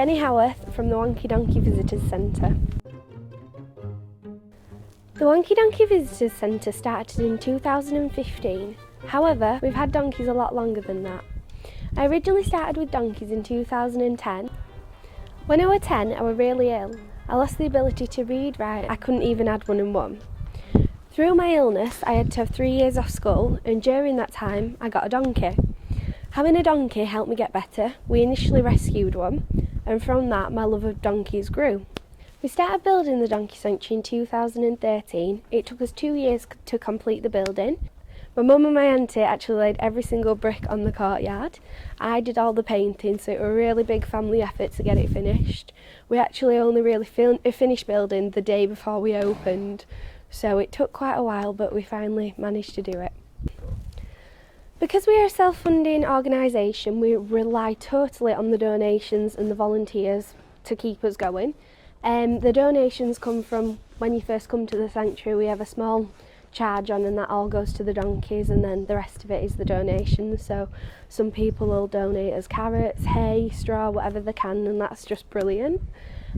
Jenny Howarth from the Wonkey Donkey Visitors Centre. The Wonkey Donkey Visitors Centre started in 2015. However, we've had donkeys a lot longer than that. I originally started with donkeys in 2010. When I was 10, I was really ill. I lost the ability to read, write, I couldn't even add 1 and 1. Through my illness, I had to have 3 years off school, and during that time, I got a donkey. Having a donkey helped me get better. We initially rescued one, and from that, my love of donkeys grew. We started building the donkey sanctuary in 2013. It took us 2 years to complete the building. My mum and my auntie actually laid every single brick on the courtyard. I did all the painting, so it was a really big family effort to get it finished. We actually only really finished building the day before we opened, so it took quite a while, but we finally managed to do it. Because we are a self-funding organisation, we rely totally on the donations and the volunteers to keep us going. The donations come from when you first come to the sanctuary. We have a small charge on, and that all goes to the donkeys, and then the rest of it is the donations. So some people will donate as carrots, hay, straw, whatever they can, and that's just brilliant.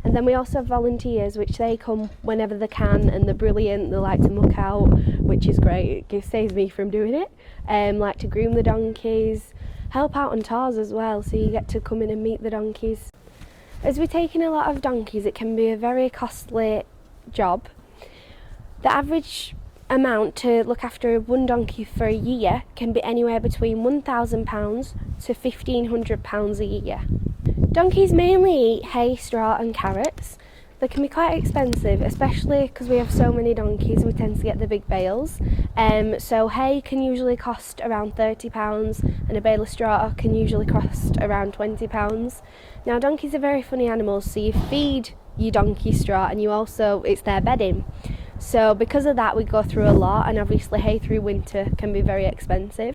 And then we also have volunteers, which they come whenever they can, and they're brilliant. They like to muck out, which is great. It saves me from doing it. Like to groom the donkeys, help out on tours as well, so you get to come in and meet the donkeys. As we're taking a lot of donkeys, it can be a very costly job. The average amount to look after one donkey for a year can be anywhere between £1,000 to £1,500 a year. Donkeys mainly eat hay, straw and carrots. They can be quite expensive, especially because we have so many donkeys. We tend to get the big bales. So hay can usually cost around £30, and a bale of straw can usually cost around £20. Now, donkeys are very funny animals, so you feed your donkey straw, and it's their bedding. So because of that, we go through a lot, and obviously hay through winter can be very expensive.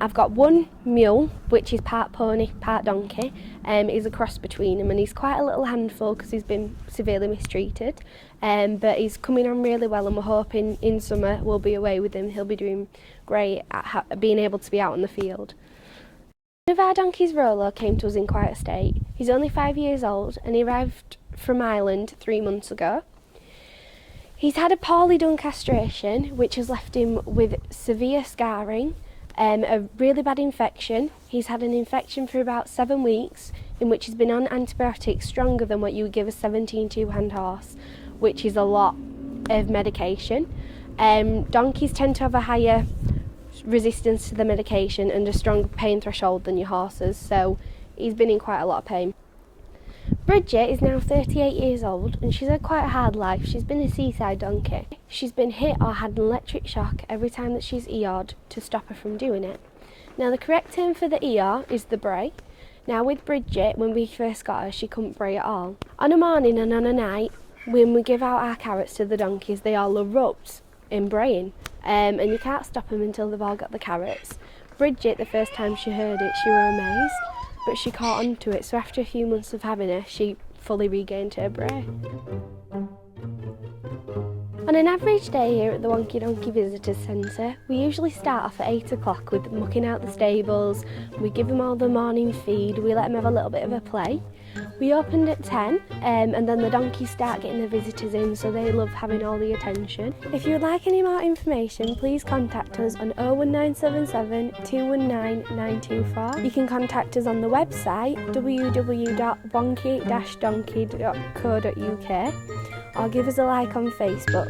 I've got one mule, which is part pony, part donkey. He's a cross between them, and he's quite a little handful because he's been severely mistreated. But he's coming on really well, and we're hoping in summer we'll be away with him. He'll be doing great at being able to be out in the field. One of our donkeys, Rolo, came to us in quite a state. He's only 5 years old, and he arrived from Ireland 3 months ago. He's had a poorly done castration, which has left him with severe scarring, a really bad infection. He's had an infection for about 7 weeks, in which he's been on antibiotics stronger than what you would give a 17 two-hand horse, which is a lot of medication. Donkeys tend to have a higher resistance to the medication and a stronger pain threshold than your horses, so he's been in quite a lot of pain. Bridget is now 38 years old, and she's had quite a hard life. She's been a seaside donkey. She's been hit or had an electric shock every time that she's ER'd to stop her from doing it. Now, the correct term for the ER is the bray. Now, with Bridget, when we first got her, she couldn't bray at all. On a morning and on a night, when we give out our carrots to the donkeys, they all erupt in braying, and you can't stop them until they've all got the carrots. Bridget, the first time she heard it, she were amazed, but she caught on to it, so after a few months of having her, she fully regained her bray. On an average day here at the Wonkey Donkey Visitors Centre, we usually start off at 8 o'clock with mucking out the stables. We give them all the morning feed, we let them have a little bit of a play. We opened at 10, and then the donkeys start getting the visitors in, so they love having all the attention. If you would like any more information, please contact us on 01977 219 924. You can contact us on the website www.wonkey-donkey.co.uk, or give us a like on Facebook.